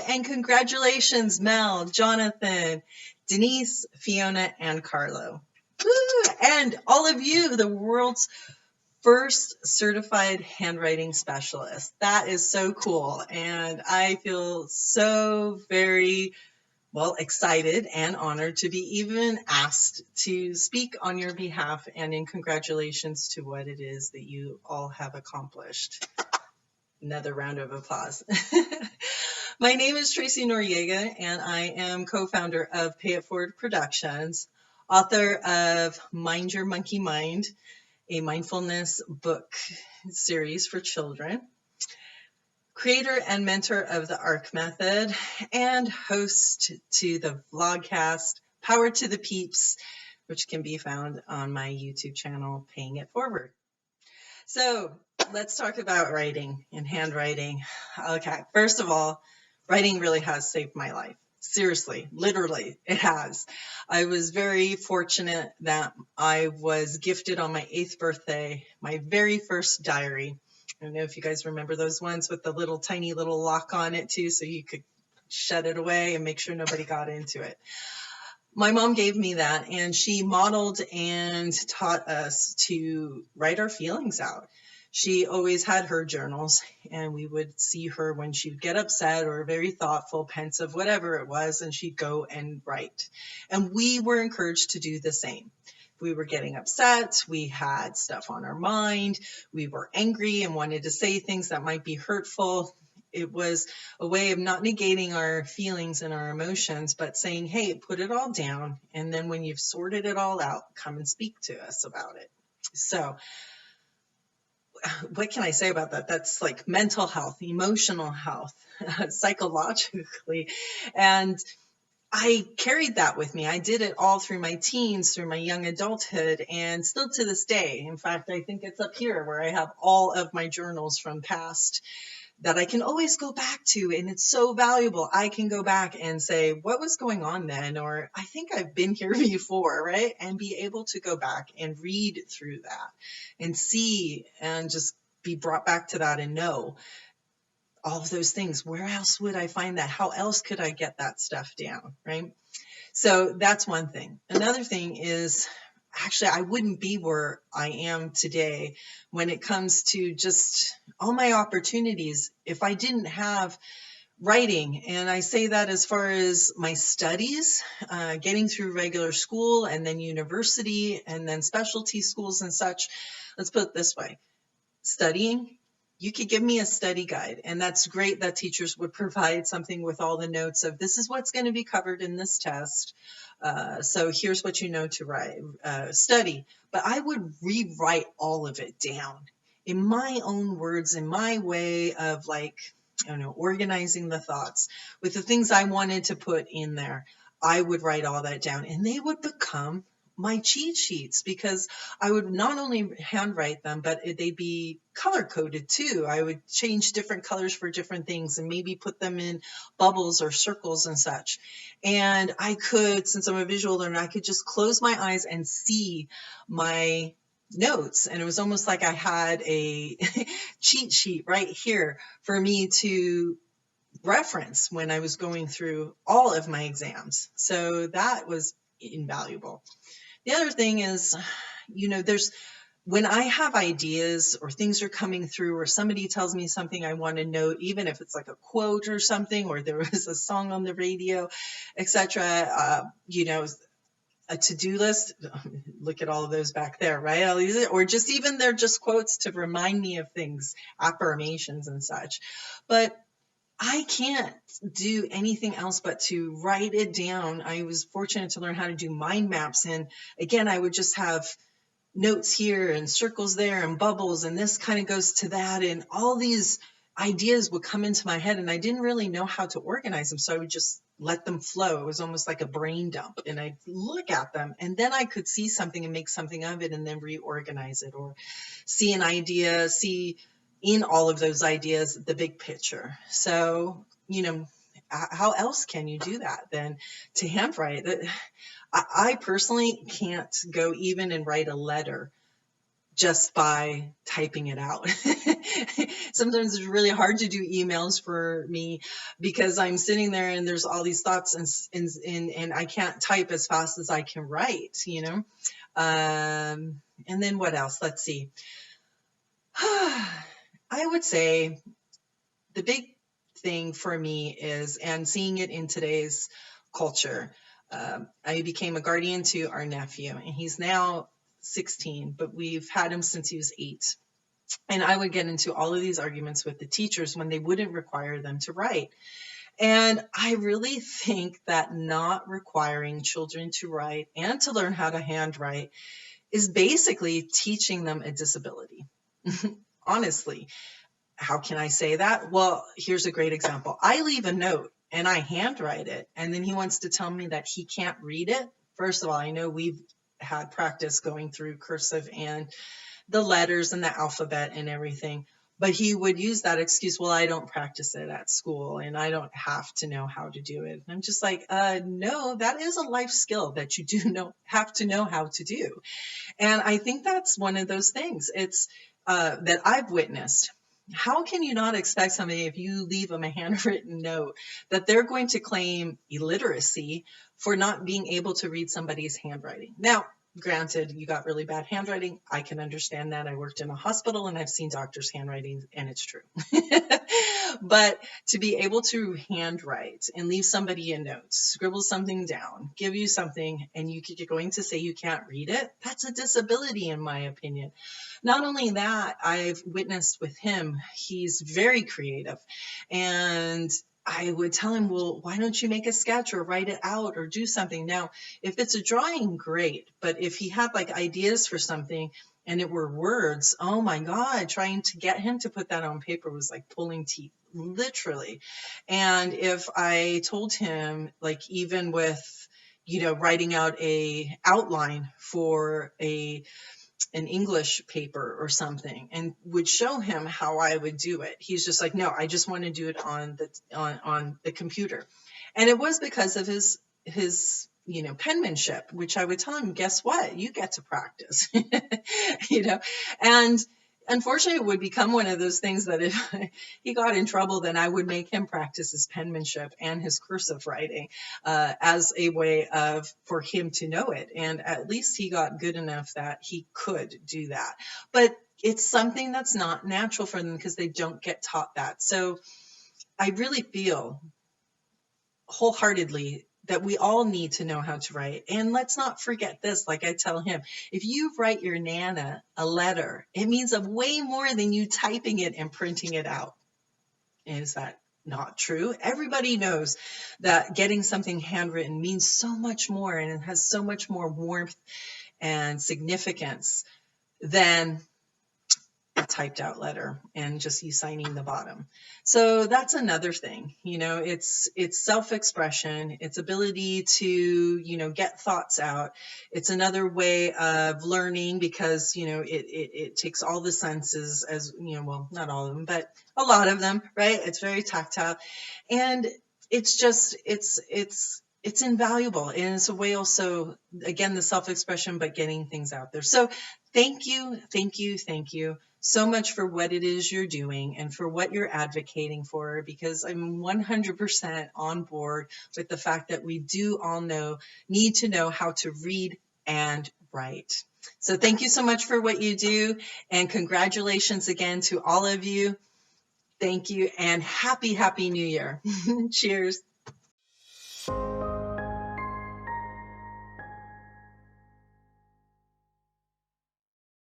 and congratulations, Mel, Jonathan, Denise, Fiona, and Carlo. Woo! And all of you, the world's first certified handwriting specialist. That is so cool. And I feel so very excited and honored to be even asked to speak on your behalf, and in congratulations to what it is that you all have accomplished. Another round of applause. My name is Tracey Noriega, and I am co-founder of Pay It Forward Productions, author of Mind Your Monkey Mind, a mindfulness book series for children, creator and mentor of the ARC method, and host to the vlogcast Power to the Peeps, which can be found on my YouTube channel, Paying It Forward. So let's talk about writing and handwriting. Okay, first of all, writing really has saved my life. Seriously, literally, it has. I was very fortunate that I was gifted on my 8th birthday, my very first diary. I don't know if you guys remember those ones with the little tiny little lock on it too, so you could shut it away and make sure nobody got into it. My mom gave me that, and she modeled and taught us to write our feelings out. She always had her journals, and we would see her when she would get upset or very thoughtful, pensive, whatever it was, and she'd go and write. And we were encouraged to do the same. We were getting upset, we had stuff on our mind, we were angry and wanted to say things that might be hurtful. It was a way of not negating our feelings and our emotions, but saying, hey, put it all down. And then when you've sorted it all out, come and speak to us about it. So what can I say about that? That's like mental health, emotional health, psychologically. And I carried that with me. I did it all through my teens, through my young adulthood, and still to this day. In fact, I think it's up here where I have all of my journals from past that I can always go back to, and it's so valuable. I can go back and say, what was going on then? Or I think I've been here before, right? And be able to go back and read through that and see and just be brought back to that and know all of those things. Where else would I find that? How else could I get that stuff down, right? So that's one thing. Another thing is, actually, I wouldn't be where I am today when it comes to just all my opportunities if I didn't have writing. And I say that as far as my studies, getting through regular school and then university and then specialty schools and such. Let's put it this way. Studying, you could give me a study guide, and that's great that teachers would provide something with all the notes of this is what's going to be covered in this test. So here's what you know to write, study. But I would rewrite all of it down in my own words, in my way of organizing the thoughts with the things I wanted to put in there. I would write all that down, and they would become my cheat sheets, because I would not only handwrite them, but they'd be color coded too. I would change different colors for different things and maybe put them in bubbles or circles and such. And I could, since I'm a visual learner, I could just close my eyes and see my notes. And it was almost like I had a cheat sheet right here for me to reference when I was going through all of my exams. So that was invaluable. The other thing is, when I have ideas or things are coming through or somebody tells me something I want to note, even if it's like a quote or something, or there was a song on the radio, etc., a to-do list, look at all of those back there, right? I'll use it, or just even they're just quotes to remind me of things, affirmations and such. But I can't do anything else but to write it down. I was fortunate to learn how to do mind maps. And again, I would just have notes here and circles there and bubbles, and this kind of goes to that. And all these ideas would come into my head, and I didn't really know how to organize them. So I would just let them flow. It was almost like a brain dump, and I'd look at them, and then I could see something and make something of it and then reorganize it, or see an idea, see in all of those ideas the big picture. So, how else can you do that than to handwrite? I personally can't go even and write a letter just by typing it out. Sometimes it's really hard to do emails for me because I'm sitting there and there's all these thoughts and I can't type as fast as I can write, you know. And then what else? Let's see. I would say the big thing for me is, and seeing it in today's culture, I became a guardian to our nephew, and he's now 16, but we've had him since he was 8. And I would get into all of these arguments with the teachers when they wouldn't require them to write. And I really think that not requiring children to write and to learn how to handwrite is basically teaching them a disability. Honestly, how can I say that? Well, here's a great example. I leave a note and I handwrite it, and then he wants to tell me that he can't read it. First of all, I know we've had practice going through cursive and the letters and the alphabet and everything, but he would use that excuse, well, I don't practice it at school and I don't have to know how to do it. And I'm just like, no, that is a life skill that you have to know how to do. And I think that's one of those things it's that I've witnessed. How can you not expect somebody, if you leave them a handwritten note, that they're going to claim illiteracy for not being able to read somebody's handwriting? Now, granted, you got really bad handwriting. I can understand that. I worked in a hospital and I've seen doctors' handwriting, and it's true. But to be able to handwrite and leave somebody a note, scribble something down, give you something, and you're going to say you can't read it, that's a disability in my opinion. Not only that, I've witnessed with him, he's very creative. And I would tell him, well, why don't you make a sketch or write it out or do something? Now, if it's a drawing, great. But if he had like ideas for something and it were words, oh my God, trying to get him to put that on paper was like pulling teeth, literally. And if I told him, like, even with, writing out a outline for an English paper or something, and would show him how I would do it, he's just like, no, I just want to do it on the computer. And it was because of his penmanship, which I would tell him, guess what, you get to practice. And unfortunately, it would become one of those things that if he got in trouble, then I would make him practice his penmanship and his cursive writing as a way for him to know it. And at least he got good enough that he could do that. But it's something that's not natural for them because they don't get taught that. So I really feel wholeheartedly that we all need to know how to write. And let's not forget this, like I tell him, if you write your Nana a letter, it means way more than you typing it and printing it out. Is that not true? Everybody knows that getting something handwritten means so much more, and it has so much more warmth and significance than a typed out letter and just you signing the bottom. So that's another thing, it's self-expression, it's ability to, get thoughts out. It's another way of learning because, it takes all the senses as, well, not all of them, but a lot of them, right? It's very tactile. And it's just, it's invaluable. And it's a way also, again, the self-expression, but getting things out there. So thank you so much for what it is you're doing and for what you're advocating for, because I'm 100% on board with the fact that we do all need to know how to read and write. So thank you so much for what you do, and congratulations again to all of you. Thank you, and happy New Year. Cheers.